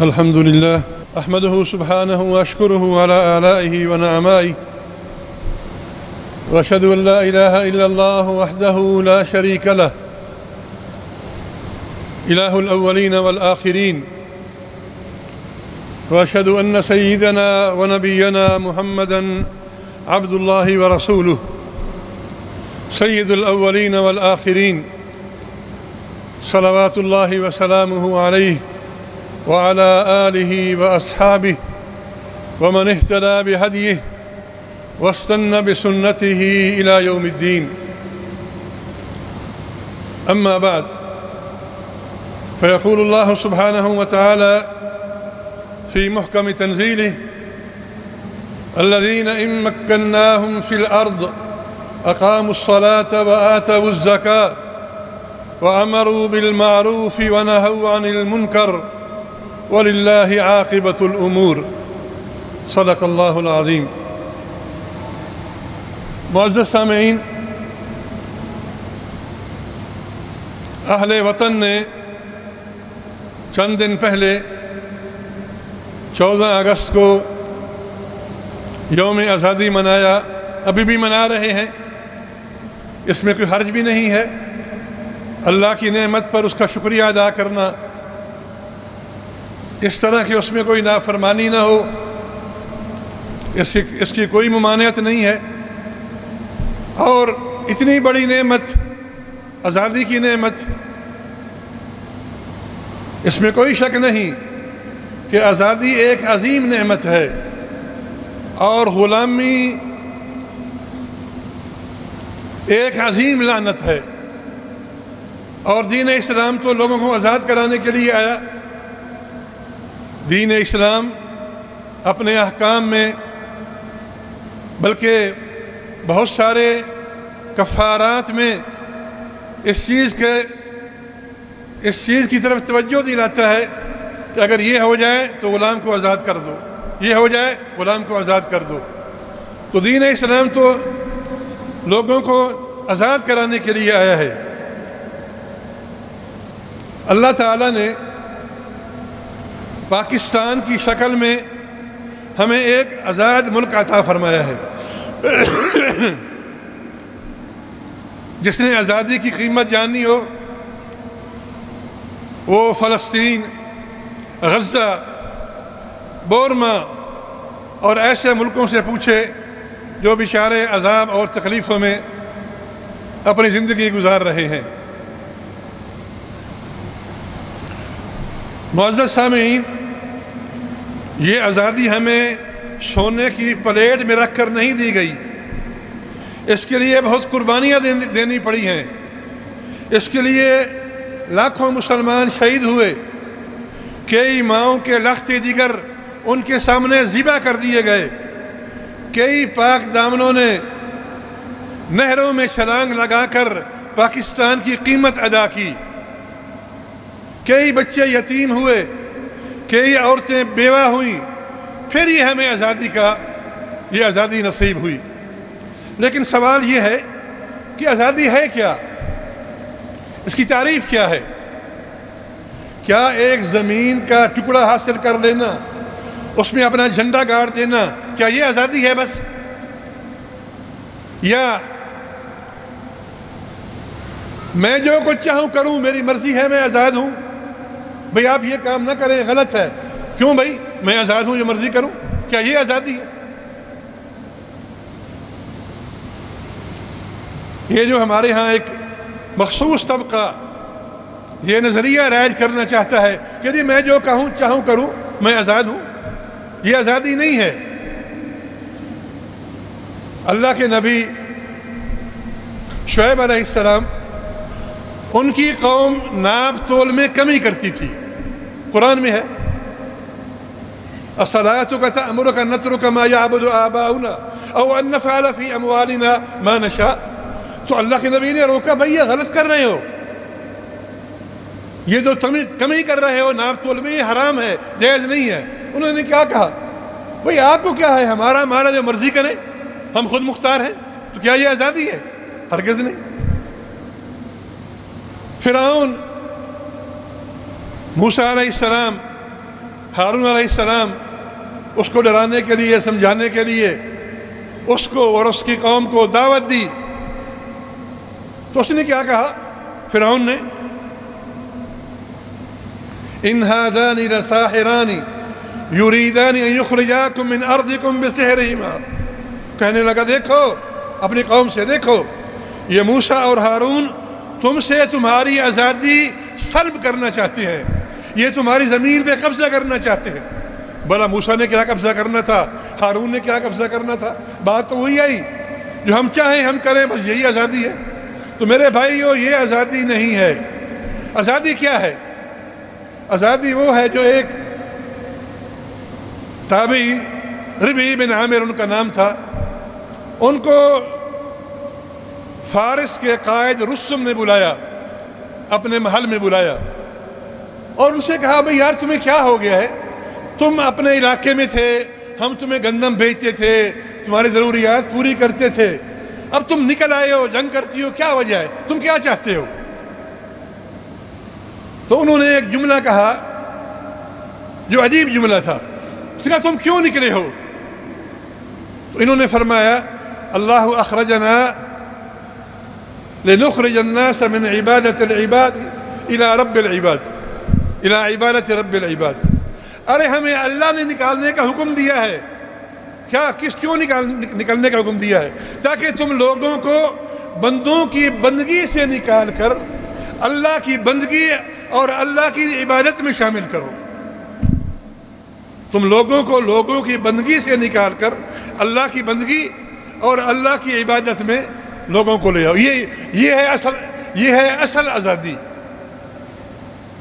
الحمد لله أحمده سبحانه وأشكره على آلائه ونعمائه وأشهد أن لا إله إلا الله وحده لا شريك له إله الأولين والآخرين وأشهد أن سيدنا ونبينا محمدًا عبد الله ورسوله سيد الأولين والآخرين صلوات الله وسلامه عليه وعلى آله وأصحابه ومن اهتدى بهديه واستنى بسنته إلى يوم الدين. أما بعد، فيقول الله سبحانه وتعالى في محكم تنزيله: الذين إن مكناهم في الأرض أقاموا الصلاة وآتوا الزكاة وأمروا بالمعروف ونهوا عن المنكر وللہ عاقبۃ الامور. صدق اللہ العظیم. معزز سامعین، اہل وطن نے چند دن پہلے 14 اگست کو یوم آزادی منایا، ابھی بھی منا رہے ہیں. اس میں کوئی حرج بھی نہیں ہے. اللہ کی نعمت پر اس کا شکریہ ادا کرنا، اس طرح کہ اس میں کوئی نافرمانی نہ ہو، اس کی کوئی ممانعت نہیں ہے. اور اتنی بڑی نعمت، آزادی کی نعمت، اس میں کوئی شک نہیں کہ آزادی ایک عظیم نعمت ہے اور غلامی ایک عظیم لعنت ہے. اور دین اسلام تو لوگوں کو آزاد کرانے کے لیے آیا. دین اسلام اپنے احکام میں بلکہ بہت سارے کفارات میں اس چیز کی طرف توجہ دلاتا ہے کہ اگر یہ ہو جائے تو غلام کو آزاد کر دو، یہ ہو جائے غلام کو آزاد کر دو. تو دین اسلام تو لوگوں کو آزاد کرانے کے لیے آیا ہے. اللہ تعالیٰ نے پاکستان کی شکل میں ہمیں ایک آزاد ملک عطا فرمایا ہے. جس نے آزادی کی قیمت جاننی ہو وہ فلسطین، غزہ، بورما اور ایسے ملکوں سے پوچھے جو بیچارے عذاب اور تکلیفوں میں اپنی زندگی گزار رہے ہیں. معزز سامعین، یہ آزادی ہمیں سونے کی پلیٹ میں رکھ کر نہیں دی گئی. اس کے لیے بہت قربانیاں دینی پڑی ہیں. اس کے لیے لاکھوں مسلمان شہید ہوئے. کئی ماؤں کے لخت جگر ان کے سامنے ذبح کر دیے گئے. کئی پاک دامنوں نے نہروں میں چھلانگ لگا کر پاکستان کی قیمت ادا کی. کئی بچے یتیم ہوئے، کئی عورتیں بیوہ ہوئیں، پھر یہ ہمیں آزادی نصیب ہوئی. لیکن سوال یہ ہے کہ آزادی ہے کیا؟ اس کی تعریف کیا ہے؟ کیا ایک زمین کا ٹکڑا حاصل کر لینا، اس میں اپنا جھنڈا گاڑ دینا، کیا یہ آزادی ہے بس؟ یا میں جو کچھ چاہوں کروں، میری مرضی ہے، میں آزاد ہوں؟ بھئی آپ یہ کام نہ کریں، غلط ہے. کیوں بھئی؟ میں آزاد ہوں، جو مرضی کروں. کیا یہ آزادی ہے؟ یہ جو ہمارے ہاں ایک مخصوص طبقہ یہ نظریہ رائج کرنا چاہتا ہے کہ جی میں جو چاہوں کروں، میں آزاد ہوں، یہ آزادی نہیں ہے. اللہ کے نبی شعیب علیہ السلام، ان کی قوم ناپ تول میں کمی کرتی تھی. قرآن میں ہے: الصلاة تأمرك أن نترك ما يعبد آباؤنا أو أن نفعل في أموالنا ما نشاء. تو اللہ کے نبی نے روکا، بھئی یہ غلط کر رہے ہو، یہ جو کمی کر رہے ہو ناپ تول میں، یہ حرام ہے، جائز نہیں ہے. انہوں نے کیا کہا؟ بھئی آپ کو کیا ہے، ہمارا جو مرضی کریں، ہم خود مختار ہیں. تو کیا یہ آزادی ہے؟ ہرگز نہیں. فرعون موسیٰ علیہ السلام ہارون علیہ السلام اس کو ڈرانے کے لیے، سمجھانے کے لیے اس کو اور اس کی قوم کو دعوت دی، تو اس نے کیا کہا فرعون نے؟ ان هذان لساحران یریدان ان یخرجاکم من ارضکم بسحرہما، کہنے لگا دیکھو اپنی قوم سے، دیکھو یہ موسیٰ اور ہارون تم سے تمہاری آزادی سلب کرنا چاہتے ہیں، یہ تمہاری زمین پہ قبضہ کرنا چاہتے ہیں۔ بھلا موسیٰ نے کیا قبضہ کرنا تھا، ہارون نے کیا قبضہ کرنا تھا؟ بات تو وہی آئی، جو ہم چاہیں ہم کریں، بس یہی آزادی ہے۔ تو میرے بھائیو، یہ آزادی نہیں ہے۔ آزادی کیا ہے؟ آزادی وہ ہے جو ایک تابعی، ربعی بن عامر ان کا نام تھا، ان کو فارس کے قائد رستم نے بلایا، اپنے محل میں بلایا اور ان سے کہا بھئی یار تمہیں کیا ہو گیا ہے؟ تم اپنے علاقے میں تھے، ہم تمہیں گندم بھیجتے تھے، تمہاری ضروریات پوری کرتے تھے، اب تم نکل آئے ہو، جنگ کرتی ہو، کیا وجہ ہے؟ تم کیا چاہتے ہو؟ تو انہوں نے ایک جملہ کہا جو عجیب جملہ تھا۔ اس نے کہا تم کیوں نکلے ہو؟ تو انہوں نے فرمایا اللہ اخرجنا لنخرج الناس من عبادت العباد الى رب العباد، الى عبادت رب العباد۔ ارے ہمیں اللہ نے نکالنے کا حکم دیا ہے، کیوں نکلنے کا حکم دیا ہے؟ تاکہ تم لوگوں کو بندوں کی بندگی سے نکال کر اللہ کی بندگی اور اللہ کی عبادت میں شامل کرو۔ تم لوگوں کی بندگی سے نکال کر اللہ کی بندگی اور اللہ کی عبادت میں لوگوں کو لے آؤ۔ یہ ہے اصل آزادی،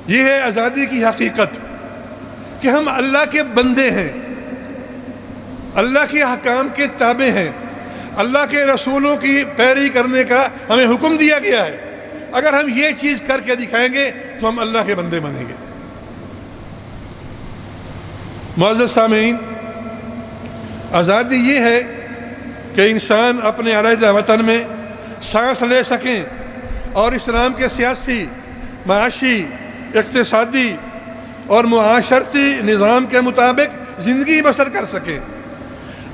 یہ ہے آزادی کی حقیقت، کہ ہم اللہ کے بندے ہیں، اللہ کے احکام کے تابع ہیں، اللہ کے رسولوں کی پیروی کرنے کا ہمیں حکم دیا گیا ہے۔ اگر ہم یہ چیز کر کے دکھائیں گے تو ہم اللہ کے بندے بنیں گے۔ معزز سامعین، آزادی یہ ہے کہ انسان اپنے علیحدہ وطن میں سانس لے سکیں اور اسلام کے سیاسی، معاشی، اقتصادی اور معاشرتی نظام کے مطابق زندگی بسر کر سکیں،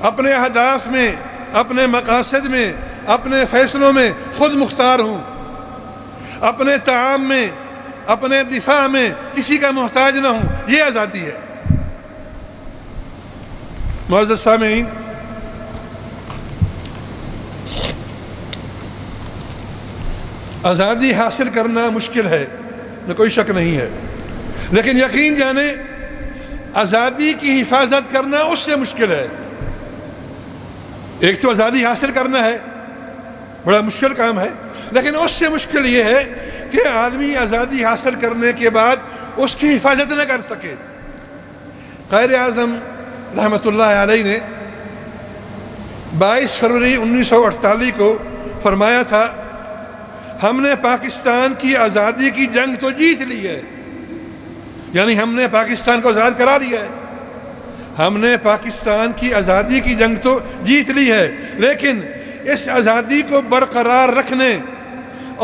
اپنے اہداف میں، اپنے مقاصد میں، اپنے فیصلوں میں خود مختار ہوں، اپنے طعام میں، اپنے دفاع میں کسی کا محتاج نہ ہوں۔ یہ آزادی ہے۔ معزز سامعین، آزادی حاصل کرنا مشکل ہے، نہ کوئی شک نہیں ہے، لیکن یقین جانیں آزادی کی حفاظت کرنا اس سے مشکل ہے۔ ایک تو آزادی حاصل کرنا ہے، بڑا مشکل کام ہے، لیکن اس سے مشکل یہ ہے کہ آدمی آزادی حاصل کرنے کے بعد اس کی حفاظت نہ کر سکے۔ قائد اعظم رحمۃ اللہ علیہ نے 22 فروری 1948 کو فرمایا تھا، ہم نے پاکستان کی آزادی کی جنگ تو جیت لی ہے، یعنی ہم نے پاکستان کو آزاد کرا دیا ہے، ہم نے پاکستان کی آزادی کی جنگ تو جیت لی ہے، لیکن اس آزادی کو برقرار رکھنے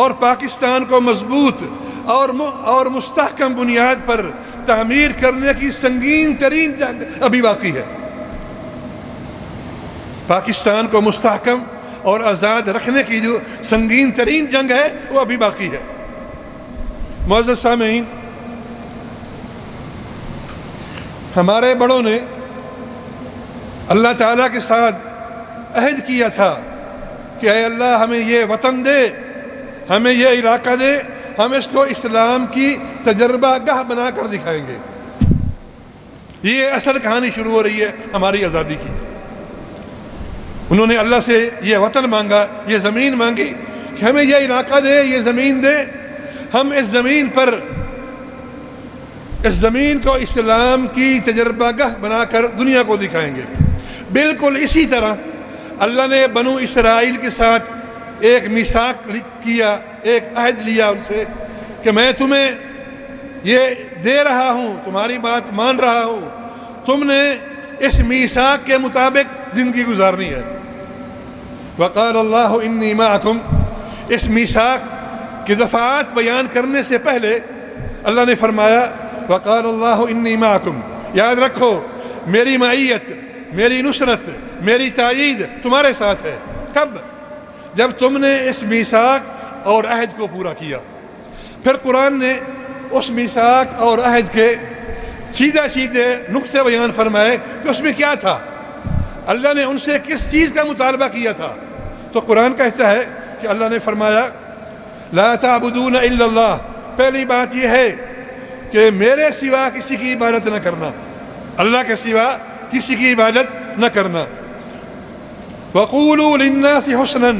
اور پاکستان کو مضبوط اور مستحکم بنیاد پر تعمیر کرنے کی سنگین ترین جنگ ابھی باقی ہے۔ پاکستان کو مستحکم اور آزاد رکھنے کی جو سنگین ترین جنگ ہے وہ ابھی باقی ہے۔ معزز سامعین، ہمارے بڑوں نے اللہ تعالیٰ کے ساتھ عہد کیا تھا کہ اے اللہ ہمیں یہ وطن دے، ہمیں یہ علاقہ دے، ہم اس کو اسلام کی تجربہ گاہ بنا کر دکھائیں گے۔ یہ اصل کہانی شروع ہو رہی ہے ہماری آزادی کی۔ انہوں نے اللہ سے یہ وطن مانگا، یہ زمین مانگی کہ ہمیں یہ علاقہ دے، یہ زمین دے، ہم اس زمین کو اسلام کی تجربہ گاہ بنا کر دنیا کو دکھائیں گے۔ بالکل اسی طرح اللہ نے بنو اسرائیل کے ساتھ ایک میثاق کیا، ایک عہد لیا ان سے کہ میں تمہیں یہ دے رہا ہوں، تمہاری بات مان رہا ہوں، تم نے اس میثاق کے مطابق زندگی گزارنی ہے۔ وقال اللہ انی معکم، اس میثاق کی دفعات بیان کرنے سے پہلے اللہ نے فرمایا وقال اللہ انی معکم، یاد رکھو میری معیت، میری نصرت، میری تائید تمہارے ساتھ ہے۔ کب؟ جب تم نے اس میثاق اور عہد کو پورا کیا۔ پھر قرآن نے اس میثاق اور عہد کے سیدھے نقطے بیان فرمائے کہ اس میں کیا تھا، اللہ نے ان سے کس چیز کا مطالبہ کیا تھا۔ تو قرآن کہتا ہے کہ اللہ نے فرمایا لا تعبدون الا اللہ، پہلی بات یہ ہے کہ میرے سوا کسی کی عبادت نہ کرنا، اللہ کے سوا کسی کی عبادت نہ کرنا۔ وقولوا للناس حسنا،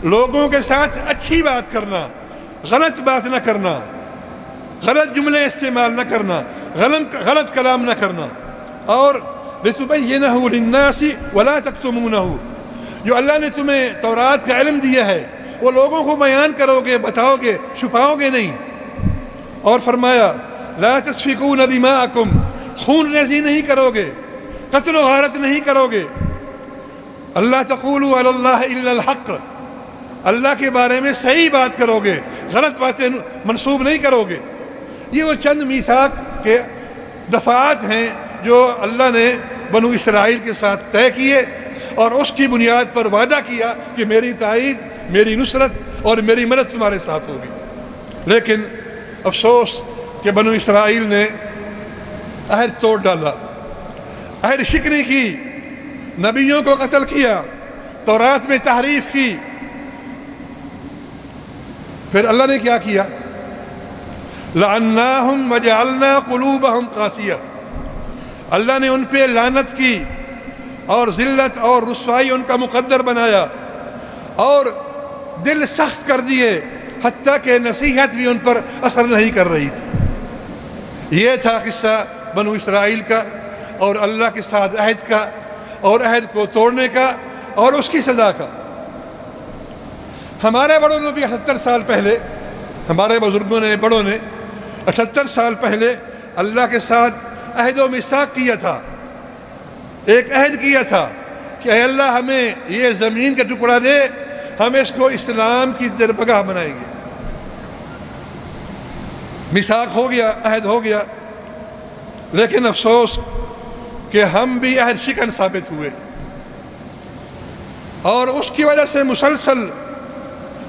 لوگوں کے ساتھ اچھی بات کرنا، غلط بات نہ کرنا، غلط جملے استعمال نہ کرنا، غلط کلام نہ کرنا۔ اور لتبینہ للناس ولا تکتمونہ، جو اللہ نے تمہیں تورات کا علم دیا ہے وہ لوگوں کو بیان کرو گے، بتاؤ گے، چھپاؤ گے نہیں۔ اور فرمایا لا تسفکون دماءکم، خون ریزی نہیں کرو گے، قتل و غارت نہیں کرو گے۔ اللہ تقولوا علی اللہ الا الحق، اللہ کے بارے میں صحیح بات کرو گے، غلط باتیں منسوب نہیں کرو گے۔ یہ وہ چند میثاق کے دفعات ہیں جو اللہ نے بنو اسرائیل کے ساتھ طے کیے اور اس کی بنیاد پر وعدہ کیا کہ میری تائید، میری نصرت اور میری مدد تمہارے ساتھ ہوگی۔ لیکن افسوس کہ بنو اسرائیل نے عہد توڑ ڈالا، عہد شکنی کی، نبیوں کو قتل کیا، تورات میں تحریف کی۔ پھر اللہ نے کیا کیا؟ لعناہم وجعلنا قلوبہم قاسیہ، اللہ نے ان پہ لعنت کی اور ذلت اور رسوائی ان کا مقدر بنایا اور دل سخت کر دیے، حتیٰ کہ نصیحت بھی ان پر اثر نہیں کر رہی تھی۔ یہ تھا قصہ بنو اسرائیل کا اور اللہ کے ساتھ عہد کا اور عہد کو توڑنے کا اور اس کی سزا کا۔ ہمارے بڑوں نے بھی 78 سال پہلے، ہمارے بزرگوں نے، بڑوں نے 78 سال پہلے اللہ کے ساتھ عہد و میثاق کیا تھا، ایک عہد کیا تھا کہ اے اللہ ہمیں یہ زمین کا ٹکڑا دے، ہم اس کو اسلام کی دربگاہ بنائیں گے۔ میثاق ہو گیا، عہد ہو گیا، لیکن افسوس کہ ہم بھی عہد شکن ثابت ہوئے اور اس کی وجہ سے مسلسل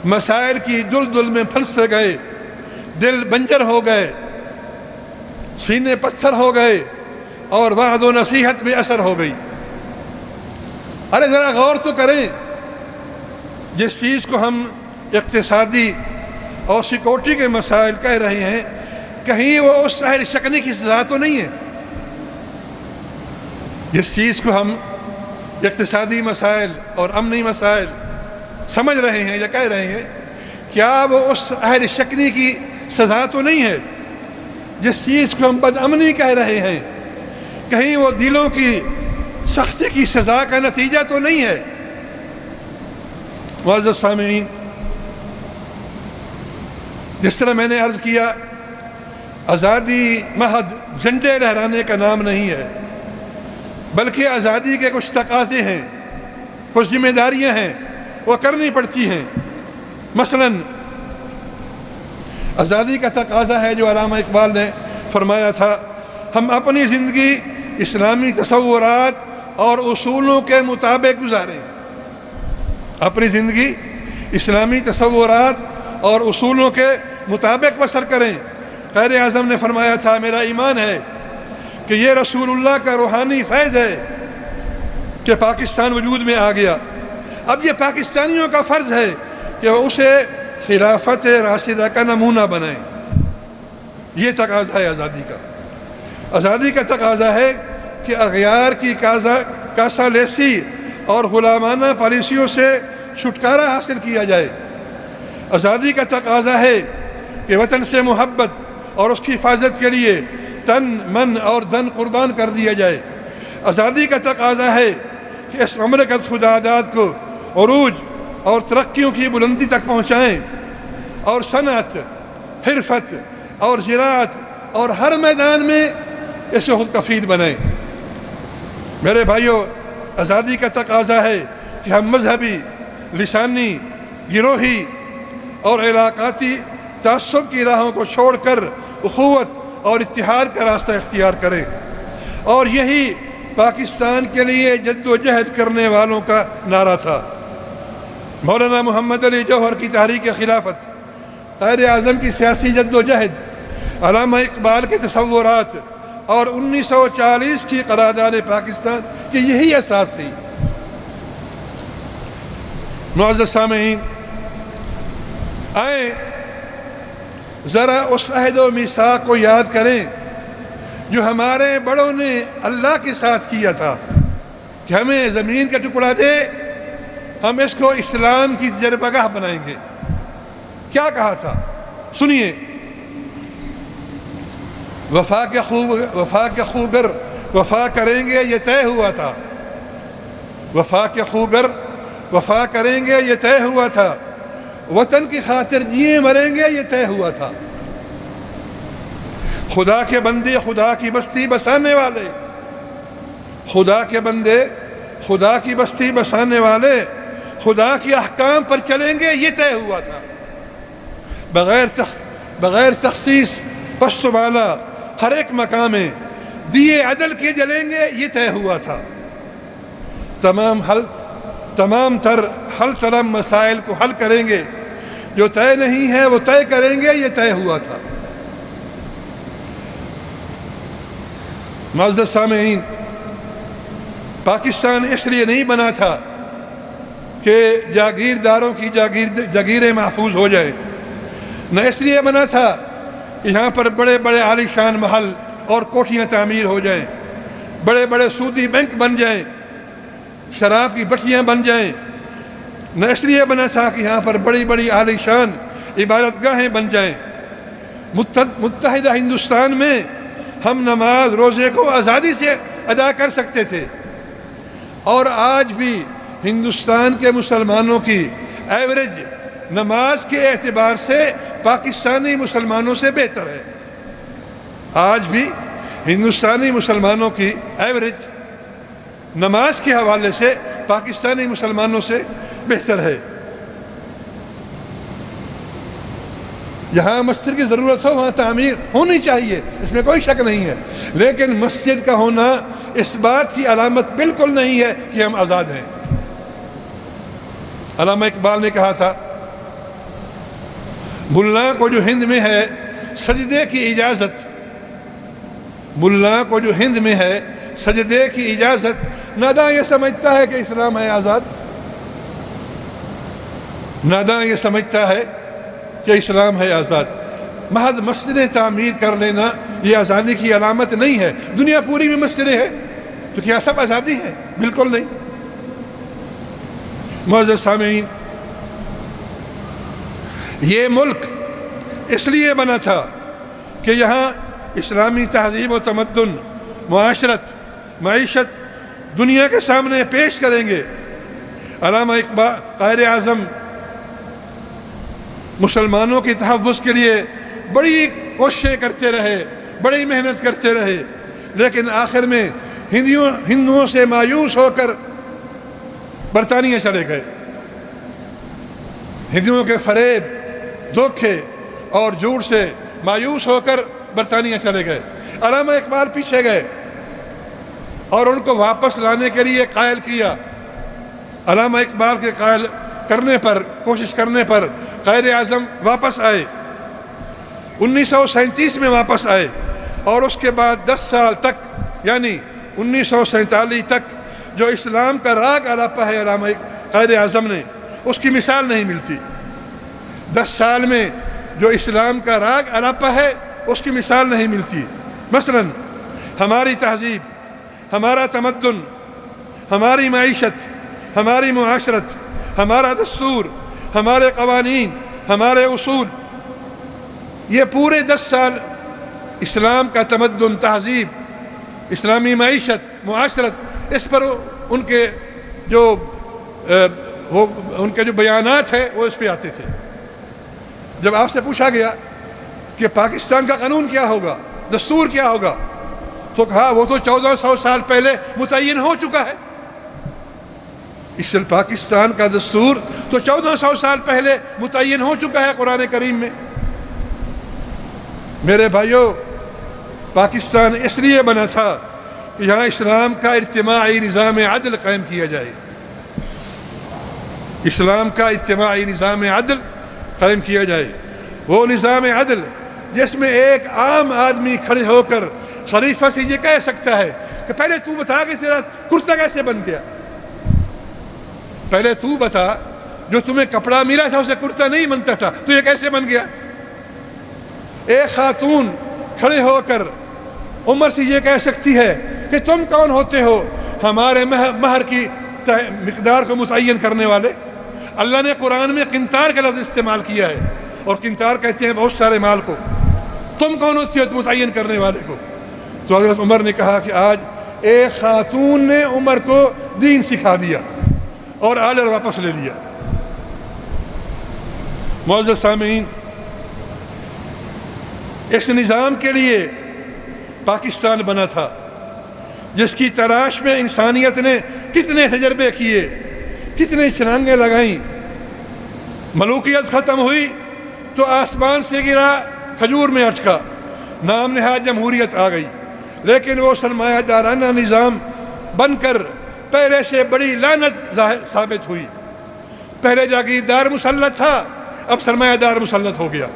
مسائل کی دلدل میں پھنستے گئے، دل بنجر ہو گئے، سینے پتھر ہو گئے اور وعد و نصیحت میں اثر ہو گئی۔ ارے ذرا غور تو کریں، جس چیز کو ہم اقتصادی اور سیکورٹی کے مسائل کہہ رہے ہیں، کہیں وہ اس عہد شکنی کی سزا تو نہیں ہے؟ جس چیز کو ہم اقتصادی مسائل اور امنی مسائل سمجھ رہے ہیں یا کہہ رہے ہیں، کیا وہ اس عہد شکنی کی سزا تو نہیں ہے؟ جس چیز کو ہم بد امنی کہہ رہے ہیں، کہیں وہ دلوں کی سختی کی سزا کا نتیجہ تو نہیں ہے؟ معزز سامعین، جس طرح میں نے عرض کیا، آزادی محض جھنڈے لہرانے کا نام نہیں ہے، بلکہ آزادی کے کچھ تقاضے ہیں، کچھ ذمہ داریاں ہیں، وہ کرنی پڑتی ہیں۔ مثلاً آزادی کا تقاضا ہے جو علامہ اقبال نے فرمایا تھا، ہم اپنی زندگی اسلامی تصورات اور اصولوں کے مطابق گزاریں، اپنی زندگی اسلامی تصورات اور اصولوں کے مطابق بسر کریں۔ قائد اعظم نے فرمایا تھا، میرا ایمان ہے کہ یہ رسول اللہ کا روحانی فیض ہے کہ پاکستان وجود میں آ گیا، اب یہ پاکستانیوں کا فرض ہے کہ وہ اسے خلافت راشدہ کا نمونہ بنائیں۔ یہ تقاضا ہے آزادی کا۔ آزادی کا تقاضا ہے کہ اغیار کی کاسا لیسی اور غلامانہ پالیسیوں سے چھٹکارا حاصل کیا جائے۔ آزادی کا تقاضا ہے کہ وطن سے محبت اور اس کی حفاظت کے لیے تن، من اور دھن قربان کر دیا جائے۔ آزادی کا تقاضا ہے کہ اس مملکت خدا داد کو عروج اور ترقیوں کی بلندی تک پہنچائیں اور صنعت، حرفت اور زراعت اور ہر میدان میں اس کو خود کفیل بنائیں۔ میرے بھائیوں، آزادی کا تقاضا ہے کہ ہم مذہبی، لسانی، گروہی اور علاقاتی تعصب کی راہوں کو چھوڑ کر اخوت اور اتحاد کا راستہ اختیار کریں۔ اور یہی پاکستان کے لیے جد و جہد کرنے والوں کا نعرہ تھا۔ مولانا محمد علی جوہر کی تحریک خلافت، قائد اعظم کی سیاسی جد و جہد، علامہ اقبال کے تصورات اور 1940 کی قرارداد پاکستان کی یہی اساس تھی۔ معزز سامعین، آئیں ذرا اس عہد و میثاق کو یاد کریں جو ہمارے بڑوں نے اللہ کے ساتھ کیا تھا کہ ہمیں زمین کا ٹکڑا دے، ہم اس کو اسلام کی جربگاہ بنائیں گے۔ کیا کہا تھا؟ سنیے، وفا کے خوگر وفا کریں گے یہ طے ہوا تھا، وفا کے خوگر وفا کریں گے یہ طے ہوا تھا، وطن کی خاطر جیے مریں گے یہ طے ہوا تھا۔ خدا کے بندے خدا کی بستی بسانے والے، خدا کے بندے خدا کی بستی بسانے والے، خدا کے احکام پر چلیں گے یہ طے ہوا تھا۔ بغیر تخصیص پست و بالا ہر ایک مقام میں دیے عدل کے جلیں گے یہ طے ہوا تھا۔ تمام تر حل طلب مسائل کو حل کریں گے، جو طے نہیں ہے وہ طے کریں گے یہ طے ہوا تھا۔ معزز سامعین، پاکستان اس لیے نہیں بنا تھا کہ جاگیرداروں کی جاگیریں محفوظ ہو جائیں، نہ اس لیے بنا تھا کہ یہاں پر بڑے بڑے عالی شان محل اور کوٹھیاں تعمیر ہو جائیں، بڑے بڑے سودی بینک بن جائیں، شراب کی بٹھیاں بن جائیں، نہ اس لیے بنا تھا کہ یہاں پر بڑی بڑی عالی شان عبادت گاہیں بن جائیں۔ متحدہ ہندوستان میں ہم نماز روزے کو آزادی سے ادا کر سکتے تھے، اور آج بھی ہندوستان کے مسلمانوں کی ایوریج نماز کے اعتبار سے پاکستانی مسلمانوں سے بہتر ہے۔ آج بھی ہندوستانی مسلمانوں کی ایوریج نماز کے حوالے سے پاکستانی مسلمانوں سے بہتر ہے۔ جہاں مسجد کی ضرورت ہو وہاں تعمیر ہونی چاہیے، اس میں کوئی شک نہیں ہے، لیکن مسجد کا ہونا اس بات کی علامت بالکل نہیں ہے کہ ہم آزاد ہیں۔ علامہ اقبال نے کہا تھا، ملا کو جو ہند میں ہے سجدے کی اجازت، ملا کو جو ہند میں ہے سجدے کی اجازت، ناداں یہ سمجھتا ہے کہ اسلام ہے آزاد، ناداں یہ سمجھتا ہے کہ اسلام ہے آزاد۔ محض مسجدیں تعمیر کر لینا یہ آزادی کی علامت نہیں ہے۔ دنیا پوری میں مسجدیں ہیں تو کیا سب آزادی ہے؟ بالکل نہیں۔ معزز سامعین، یہ ملک اس لیے بنا تھا کہ یہاں اسلامی تہذیب و تمدن، معاشرت، معیشت دنیا کے سامنے پیش کریں گے۔ علامہ اقبال قائد اعظم مسلمانوں کی تحفظ کے لیے بڑی کوششیں کرتے رہے، بڑی محنت کرتے رہے، لیکن آخر میں ہندوؤں سے مایوس ہو کر برطانیہ چلے گئے۔ ہندوؤں کے فریب، دھوکے اور جھوٹ سے مایوس ہو کر برطانیہ چلے گئے۔ علامہ اقبال پیچھے گئے اور ان کو واپس لانے کے لیے قائل کیا۔ علامہ اقبال کے قائل کرنے پر، کوشش کرنے پر قائد اعظم واپس آئے، 1937 میں واپس آئے، اور اس کے بعد 10 سال تک، یعنی 1947 تک جو اسلام کا راگ الاپا ہے علامہ قائد اعظم نے، اس کی مثال نہیں ملتی۔ 10 سال میں جو اسلام کا راگ الاپا ہے اس کی مثال نہیں ملتی۔ مثلا ہماری تہذیب، ہمارا تمدن، ہماری معیشت، ہماری معاشرت، ہمارا دستور، ہمارے قوانین، ہمارے اصول، یہ پورے 10 سال اسلام کا تمدن، تہذیب، اسلامی معیشت، معاشرت، اس پر ان کے جو بیانات ہیں وہ اس پہ آتے تھے۔ جب آپ سے پوچھا گیا کہ پاکستان کا قانون کیا ہوگا، دستور کیا ہوگا، تو کہا وہ تو 1400 سال پہلے متعین ہو چکا ہے۔ اس پاکستان کا دستور تو 1400 سال پہلے متعین ہو چکا ہے قرآن کریم میں۔ میرے بھائیوں، پاکستان اس لیے بنا تھا کہ کہ یہاں اسلام کا اجتماعی نظام عدل قائم کیا جائے، اسلام کا اجتماعی نظام عدل قائم کیا جائے، وہ نظام عدل جس میں ایک عام آدمی کھڑے ہو کر خلیفہ سے یہ کہہ سکتا ہے کہ پہلے تو بتا کہ تیرا کرتا کیسے بن گیا، پہلے تو بتا جو تمہیں کپڑا ملا تھا اسے کرتا نہیں بنتا تھا، تو یہ کیسے بن گیا۔ ایک خاتون کھڑے ہو کر عمر سے یہ کہہ سکتی ہے کہ تم کون ہوتے ہو ہمارے مہر کی مقدار کو متعین کرنے والے۔ اللہ نے قرآن میں قنطار کا لفظ استعمال کیا ہے، اور قنطار کہتے ہیں بہت سارے مال کو، تم کون ہوتی ہو متعین کرنے والے کو۔ تو حضرت عمر نے کہا کہ آج ایک خاتون نے عمر کو دین سکھا دیا اور آلر واپس لے لیا۔ معزز سامعین، اس نظام کے لیے پاکستان بنا تھا، جس کی تلاش میں انسانیت نے کتنے تجربے کیے، کتنے چھلانگیں لگائیں۔ ملوکیت ختم ہوئی تو آسمان سے گرا، کھجور میں اٹکا، نام نہاد جمہوریت آ گئی، لیکن وہ سرمایہ دارانہ نظام بن کر پہلے سے بڑی لعنت ثابت ہوئی۔ پہلے جاگیردار مسلط تھا، اب سرمایہ دار مسلط ہو گیا،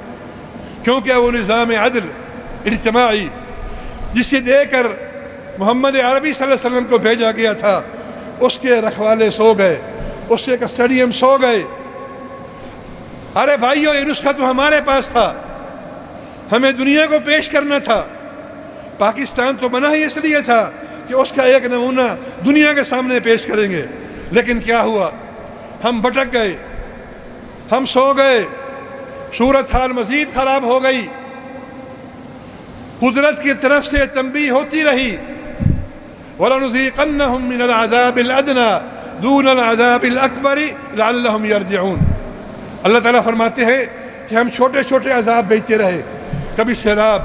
کیونکہ وہ نظام عدل اجتماعی جسے دے کر محمد عربی صلی اللہ علیہ وسلم کو بھیجا گیا تھا، اس کے رکھوالے سو گئے، اس کے کسٹڈیم سو گئے۔ ارے بھائیو، یہ نسخہ تو ہمارے پاس تھا، ہمیں دنیا کو پیش کرنا تھا۔ پاکستان تو بنا ہی اس لیے تھا کہ اس کا ایک نمونہ دنیا کے سامنے پیش کریں گے، لیکن کیا ہوا؟ ہم بھٹک گئے، ہم سو گئے، صورتحال مزید خراب ہو گئی۔ قدرت کی طرف سے تنبیہ ہوتی رہی، وَلَنُذِيقَنَّهُم مِّنَ الْعَذَابِ الْأَدْنَىٰ دُونَ الْعَذَابِ الْأَكْبَرِ لَعَلَّهُمْ يَرْجِعُونَ۔ اللہ تعالیٰ فرماتے ہیں کہ ہم چھوٹے چھوٹے عذاب بھیجتے رہے، کبھی سیلاب،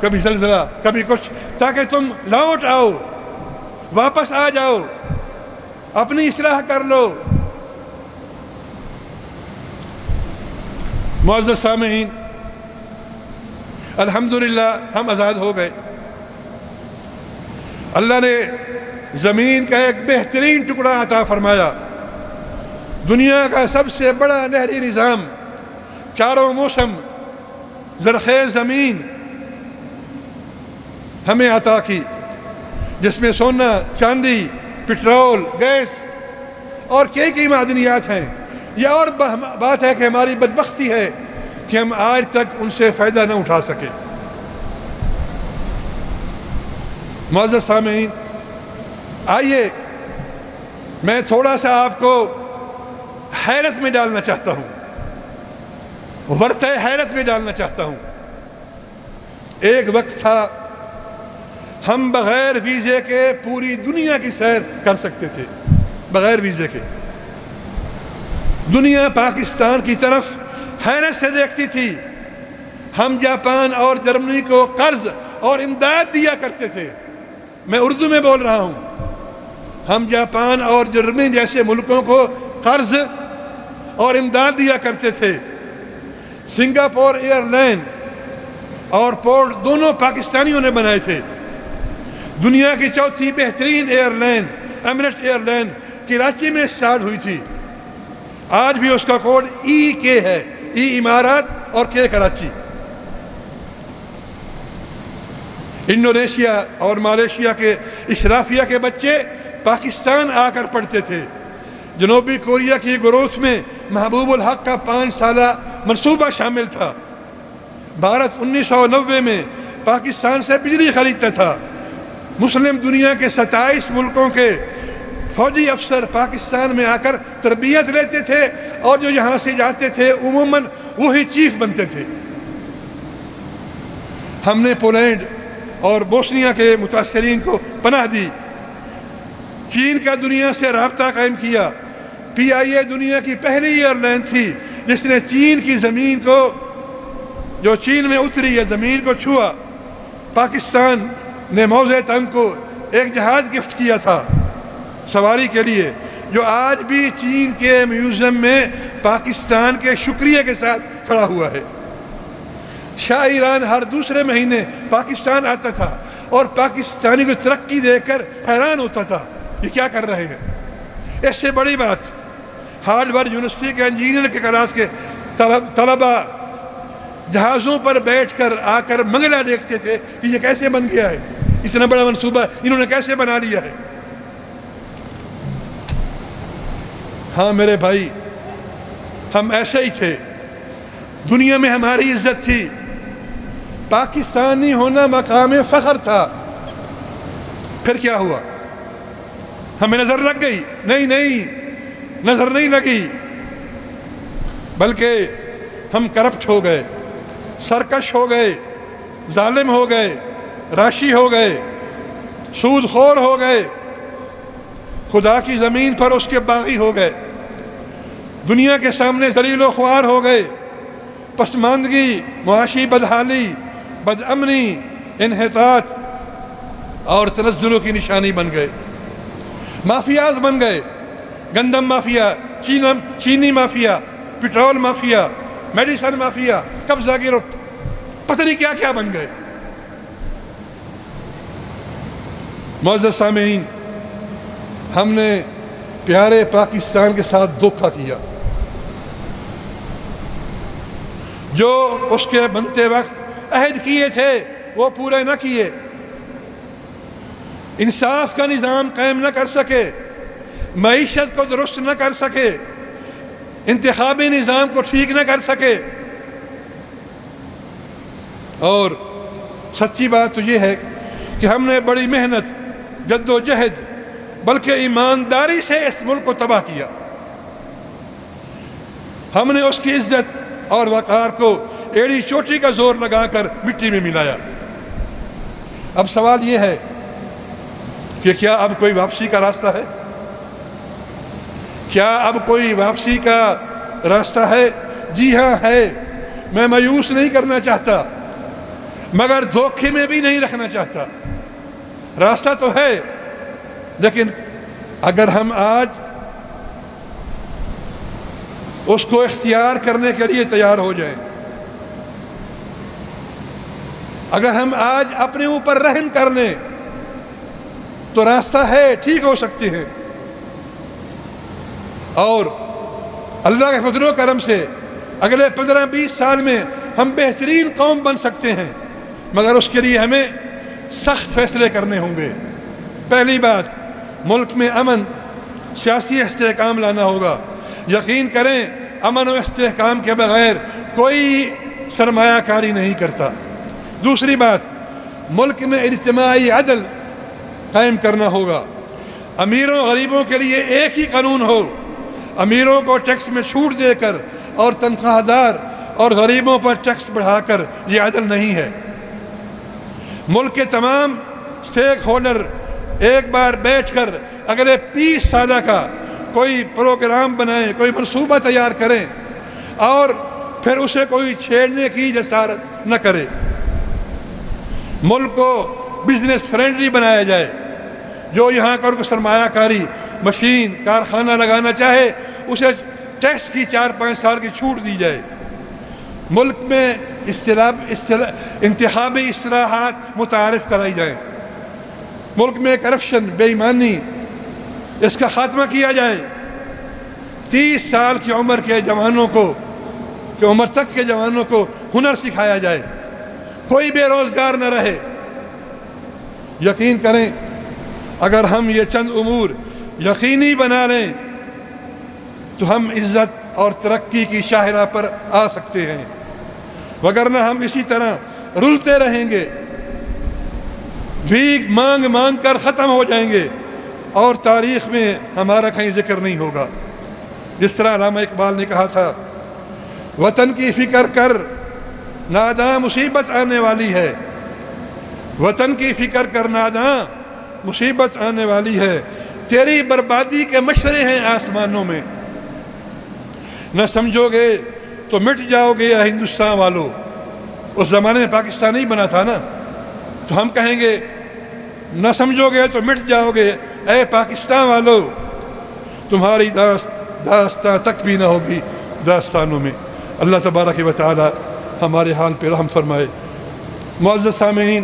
کبھی زلزلہ، کبھی کچھ، تاکہ تم لوٹ آؤ، واپس آ جاؤ، اپنی اصلاح کر لو۔ معزز سامعین، الحمدللہ ہم آزاد ہو گئے۔ اللہ نے زمین کا ایک بہترین ٹکڑا عطا فرمایا، دنیا کا سب سے بڑا نہری نظام، چاروں موسم زرخیز زمین ہمیں عطا کی، جس میں سونا، چاندی، پٹرول، گیس اور کئی معدنیات ہیں۔ یہ اور بات ہے کہ ہماری بدبختی ہے کہ ہم آج تک ان سے فائدہ نہ اٹھا سکے۔ معزز سامعین، آئیے میں تھوڑا سا آپ کو حیرت میں ڈالنا چاہتا ہوں، ورطہ حیرت میں ڈالنا چاہتا ہوں۔ ایک وقت تھا ہم بغیر ویزے کے پوری دنیا کی سیر کر سکتے تھے، بغیر ویزے کے۔ دنیا پاکستان کی طرف حیرت سے دیکھتی تھی۔ ہم جاپان اور جرمنی کو قرض اور امداد دیا کرتے تھے، میں اردو میں بول رہا ہوں۔ ہم جاپان اور جرمنی جیسے ملکوں کو قرض اور امداد دیا کرتے تھے۔ سنگاپور ایئر لائن اور پورٹ دونوں پاکستانیوں نے بنائے تھے۔ دنیا کی چوتھی بہترین airline Emirate airline Karachi میں سٹارٹ ہوئی تھی، آج بھی اس کا کوڈ EK ہے، E امارات اور K کراچی۔ انڈونیشیا اور ملیشیا کے اشرافیہ کے بچے پاکستان آ کر پڑھتے تھے۔ جنوبی کوریا کی گروتھ میں محبوب الحق کا 5 سالہ منصوبہ شامل تھا۔ بھارت 1990 میں پاکستان سے بجلی خریدتا تھا۔ مسلم دنیا کے 27 ملکوں کے فوجی افسر پاکستان میں آ کر تربیت لیتے تھے، اور جو یہاں سے جاتے تھے عموماً وہی چیف بنتے تھے۔ ہم نے پولینڈ اور بوسنیا کے متاثرین کو پناہ دی۔ چین کا دنیا سے رابطہ قائم کیا۔ PIA دنیا کی پہلی ایئر لائن تھی جس نے چین کی زمین کو، جو چین میں اتری ہے، زمین کو چھوا۔ پاکستان نے موضع تنگ کو ایک جہاز گفٹ کیا تھا سواری کے لیے، جو آج بھی چین کے میوزیم میں پاکستان کے شکریہ کے ساتھ کھڑا ہوا ہے۔ شاہ ایران ہر دوسرے مہینے پاکستان آتا تھا، اور پاکستانی کو ترقی دیکھ کر حیران ہوتا تھا یہ کیا کر رہے ہیں۔ اس سے بڑی بات، ہارورڈ یونیورسٹی کے انجینئر کے کلاس کے طلبہ جہازوں پر بیٹھ کر آ کر منگلہ دیکھتے تھے کہ یہ کیسے بن گیا ہے، اتنا بڑا منصوبہ انہوں نے کیسے بنا لیا ہے۔ ہاں میرے بھائی، ہم ایسے ہی تھے، دنیا میں ہماری عزت تھی، پاکستانی ہونا مقام فخر تھا۔ پھر کیا ہوا؟ ہمیں نظر لگ گئی؟ نہیں، نظر نہیں لگی، بلکہ ہم کرپٹ ہو گئے، سرکش ہو گئے، ظالم ہو گئے، راشی ہو گئے، سود خور ہو گئے، خدا کی زمین پر اس کے باغی ہو گئے، دنیا کے سامنے ذلیل و خوار ہو گئے، پسماندگی، معاشی بدحالی، بد امنی، انحطاط اور تنزلوں کی نشانی بن گئے، مافیاز بن گئے، گندم مافیا، چینی mafia, petrol mafia, medicine mafia, قبضہ گروہ، پتہ نہیں کیا کیا بن گئے۔ معزز سامعین، ہم نے پیارے پاکستان کے ساتھ دھوکہ کیا، جو اس کے بنتے وقت عہد کیے تھے وہ پورے نہ کیے، انصاف کا نظام قائم نہ کر سکے، معیشت کو درست نہ کر سکے، انتخابی نظام کو ٹھیک نہ کر سکے۔ اور سچی بات تو یہ ہے کہ ہم نے بڑی محنت، جد و جہد، بلکہ ایمانداری سے اس ملک کو تباہ کیا۔ ہم نے اس کی عزت اور وقار کو ایڑی چوٹی کا زور لگا کر مٹی میں ملایا۔ اب سوال یہ ہے کہ کیا اب کوئی واپسی کا راستہ ہے؟ کیا اب کوئی واپسی کا راستہ ہے؟ جی ہاں ہے۔ میں مایوس نہیں کرنا چاہتا، مگر دھوکے میں بھی نہیں رکھنا چاہتا۔ راستہ تو ہے، لیکن اگر ہم آج اس کو اختیار کرنے کے لیے تیار ہو جائیں، اگر ہم آج اپنے اوپر رحم کر لیں تو راستہ ہے، ٹھیک ہو سکتے ہیں، اور اللہ کے فضل و کرم سے اگلے 15-20 سال میں ہم بہترین قوم بن سکتے ہیں، مگر اس کے لیے ہمیں سخت فیصلے کرنے ہوں گے۔ پہلی بات، ملک میں امن، سیاسی استحکام لانا ہوگا۔ یقین کریں، امن و استحکام کے بغیر کوئی سرمایہ کاری نہیں کرتا۔ دوسری بات، ملک میں اجتماعی عدل قائم کرنا ہوگا۔ امیروں غریبوں کے لیے ایک ہی قانون ہو، امیروں کو ٹیکس میں چھوٹ دے کر اور تنخواہ دار اور غریبوں پر ٹیکس بڑھا کر، یہ عدل نہیں ہے۔ ملک کے تمام سٹیک ہولڈر ایک بار بیٹھ کر اگلے 20 سالہ کا کوئی پروگرام بنائیں، کوئی منصوبہ تیار کریں، اور پھر اسے کوئی چھیڑنے کی جسارت نہ کرے۔ ملک کو بزنس فرینڈلی بنایا جائے، جو یہاں کا سرمایہ کاری مشین کارخانہ لگانا چاہے اسے ٹیکس کی 4-5 سال کی چھوٹ دی جائے۔ ملک میں انتخابی اصلاحات متعارف کرائی جائیں، ملک میں کرپشن، بے ایمانی، اس کا خاتمہ کیا جائے۔ 30 سال کی عمر کے جوانوں کو، عمر تک کے جوانوں کو ہنر سکھایا جائے، کوئی بے روزگار نہ رہے۔ یقین کریں، اگر ہم یہ چند امور یقینی بنا لیں تو ہم عزت اور ترقی کی شاہراہ پر آ سکتے ہیں، وگرنہ ہم اسی طرح رلتے رہیں گے، بھیک مانگ مانگ کر ختم ہو جائیں گے، اور تاریخ میں ہمارا کہیں ذکر نہیں ہوگا۔ جس طرح علامہ اقبال نے کہا تھا، وطن کی فکر کر ناداں مصیبت آنے والی ہے، وطن کی فکر کر ناداں مصیبت آنے والی ہے، تیری بربادی کے مشرے ہیں آسمانوں میں، نہ سمجھو گے تو مٹ جاؤ گے یا ہندوستان والو۔ اس زمانے میں پاکستان نہیں بنا تھا نا، تو ہم کہیں گے نہ سمجھو گے تو مٹ جاؤ گے اے پاکستان والو، تمہاری داستان تک بھی نہ ہوگی داستانوں میں۔ اللہ تبارک و تعالی ہمارے حال پہ رحم فرمائے۔ معزز سامعین،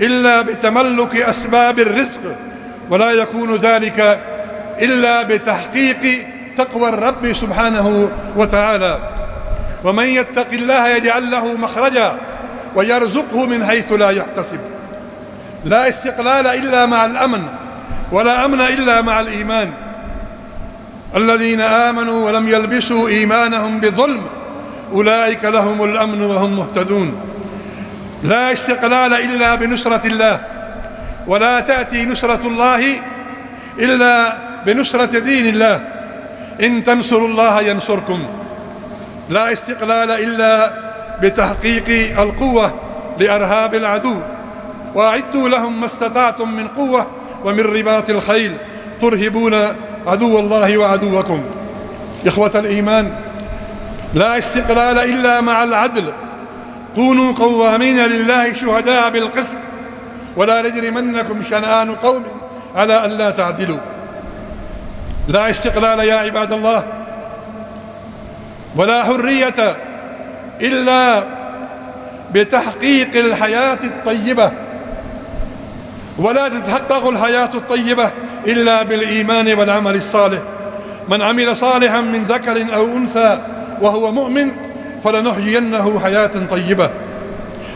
إلا بتملك أسباب الرزق، ولا يكون ذلك إلا بتحقيق تقوى الرب سبحانه وتعالى. ومن يتق الله يجعل له مخرجا ويرزقه من حيث لا يحتسب. لا استقلال إلا مع الأمن، ولا أمن إلا مع الإيمان. الذين آمنوا ولم يلبسوا إيمانهم بظلم أولئك لهم الأمن وهم مهتدون. لا استقلال إلا بنصرة الله، ولا تأتي نصرة الله إلا بنصرة دين الله. إن تنصروا الله ينصركم. لا استقلال إلا بتحقيق القوة لأرهاب العدو، وأعدوا لهم ما استطعتم من قوة ومن رباط الخيل ترهبون عدو الله وعدوكم. إخوة الإيمان، لا استقلال إلا مع العدل. كونوا قوامين لله شهداء بالقسط، ولا يجرمنكم شنآن قوم على أن لا تعدلوا. لا استقلال يا عباد الله ولا حرية إلا بتحقيق الحياة الطيبة، ولا تتحقق الحياة الطيبة إلا بالإيمان والعمل الصالح. من عمل صالحا من ذكر أو أنثى وهو مؤمن فلنحيينه حياة طيبة.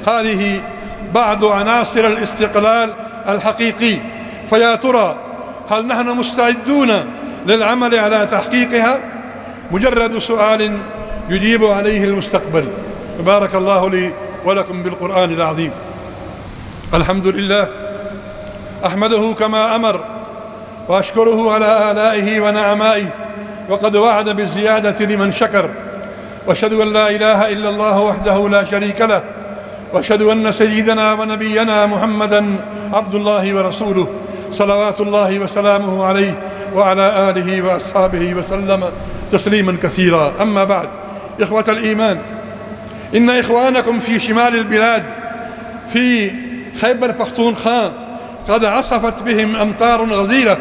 هذه بعض عناصر الاستقلال الحقيقي. فيا ترى هل نحن مستعدون للعمل على تحقيقها؟ مجرد سؤال يجيب عليه المستقبل. بارك الله لي ولكم بالقرآن العظيم. الحمد لله، أحمده كما أمر، وأشكره على آلائه ونعمائه، وقد وعد بالزيادة لمن شكر. وأشهد أن لا إله إلا الله وحده لا شريك له، وأشهد أن سيدنا ونبينا محمدا عبد الله ورسوله، صلوات الله وسلامه عليه وعلى آله وأصحابه وسلم تسليما كثيرا. أما بعد، إخوة الإيمان، إن إخوانكم في شمال البلاد في خيبر پختونخوا قد عصفت بهم أمطار غزيرة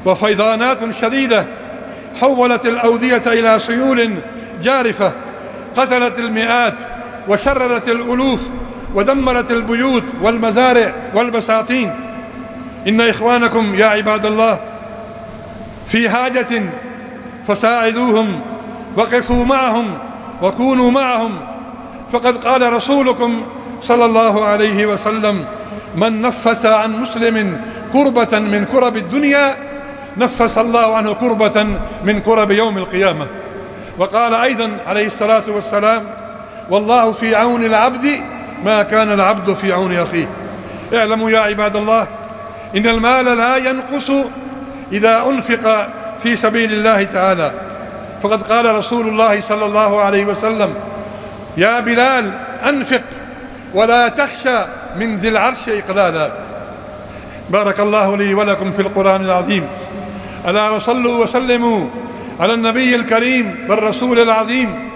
وفيضانات شديدة حولت الأودية إلى سيول جارفة، قتلت المئات وشررت الألوف ودمرت البيوت والمزارع والبساتين. إن إخوانكم يا عباد الله في حاجة فساعدوهم، وقفوا معهم وكونوا معهم. فقد قال رسولكم صلى الله عليه وسلم: من نفس عن مسلم كربة من كرب الدنيا نفس الله عنه كربة من كرب يوم القيامة. وقال أيضا عليه الصلاة والسلام: والله في عون العبد ما كان العبد في عون أخيه. اعلموا يا عباد الله إن المال لا ينقص إذا أنفق في سبيل الله تعالى. فقد قال رسول الله صلى الله عليه وسلم: يا بلال أنفق ولا تخشى من ذي العرش إقلالا. بارك الله لي ولكم في القرآن العظيم. ألا وصلوا وسلموا على النبي الكريم والرسول العظيم.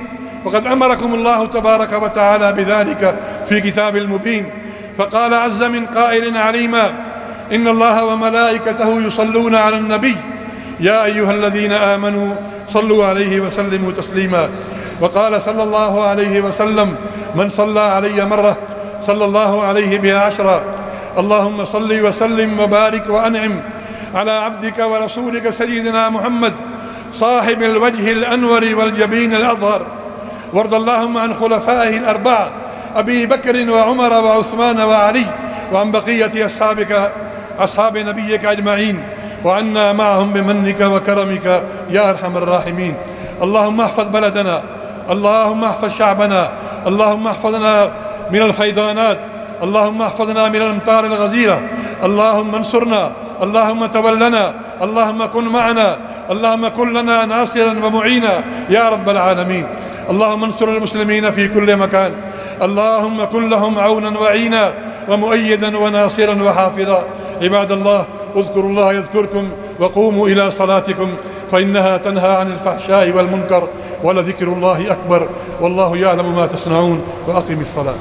وقد أمركم الله تبارك وتعالى بذلك في كتاب المبين، فقال عز من قائل عليما: إن الله وملائكته يصلون على النبي يا أيها الذين آمنوا صلوا عليه وسلموا تسليما. وقال صلى الله عليه وسلم: من صلى علي مرة صلى الله عليه بها عشرا. اللهم صل وسلم وبارك وأنعم على عبدك ورسولك سيدنا محمد صاحب الوجه الأنور والجبين الأظهر. وارض اللهم عن خلفائه الأربعة أبي بكر وعمر وعثمان وعلي، وعن بقية أصحاب نبيك أجمعين، وعنا معهم بمنك وكرمك يا أرحم الراحمين. اللهم احفظ بلدنا، اللهم احفظ شعبنا، اللهم احفظنا من الفيضانات، اللهم احفظنا من الأمطار الغزيرة، اللهم انصرنا، اللهم تولنا، اللهم كن معنا، اللهم كن لنا ناصرا ومعينا يا رب العالمين. اللهم انصر المسلمين في كل مكان، اللهم كن لهم عونا وعينا ومؤيدا وناصرا وحافظا. عباد الله، اذكروا الله يذكركم، وقوموا إلى صلاتكم فإنها تنهى عن الفحشاء والمنكر، ولذكر الله أكبر، والله يعلم ما تصنعون. وأقم الصلاة.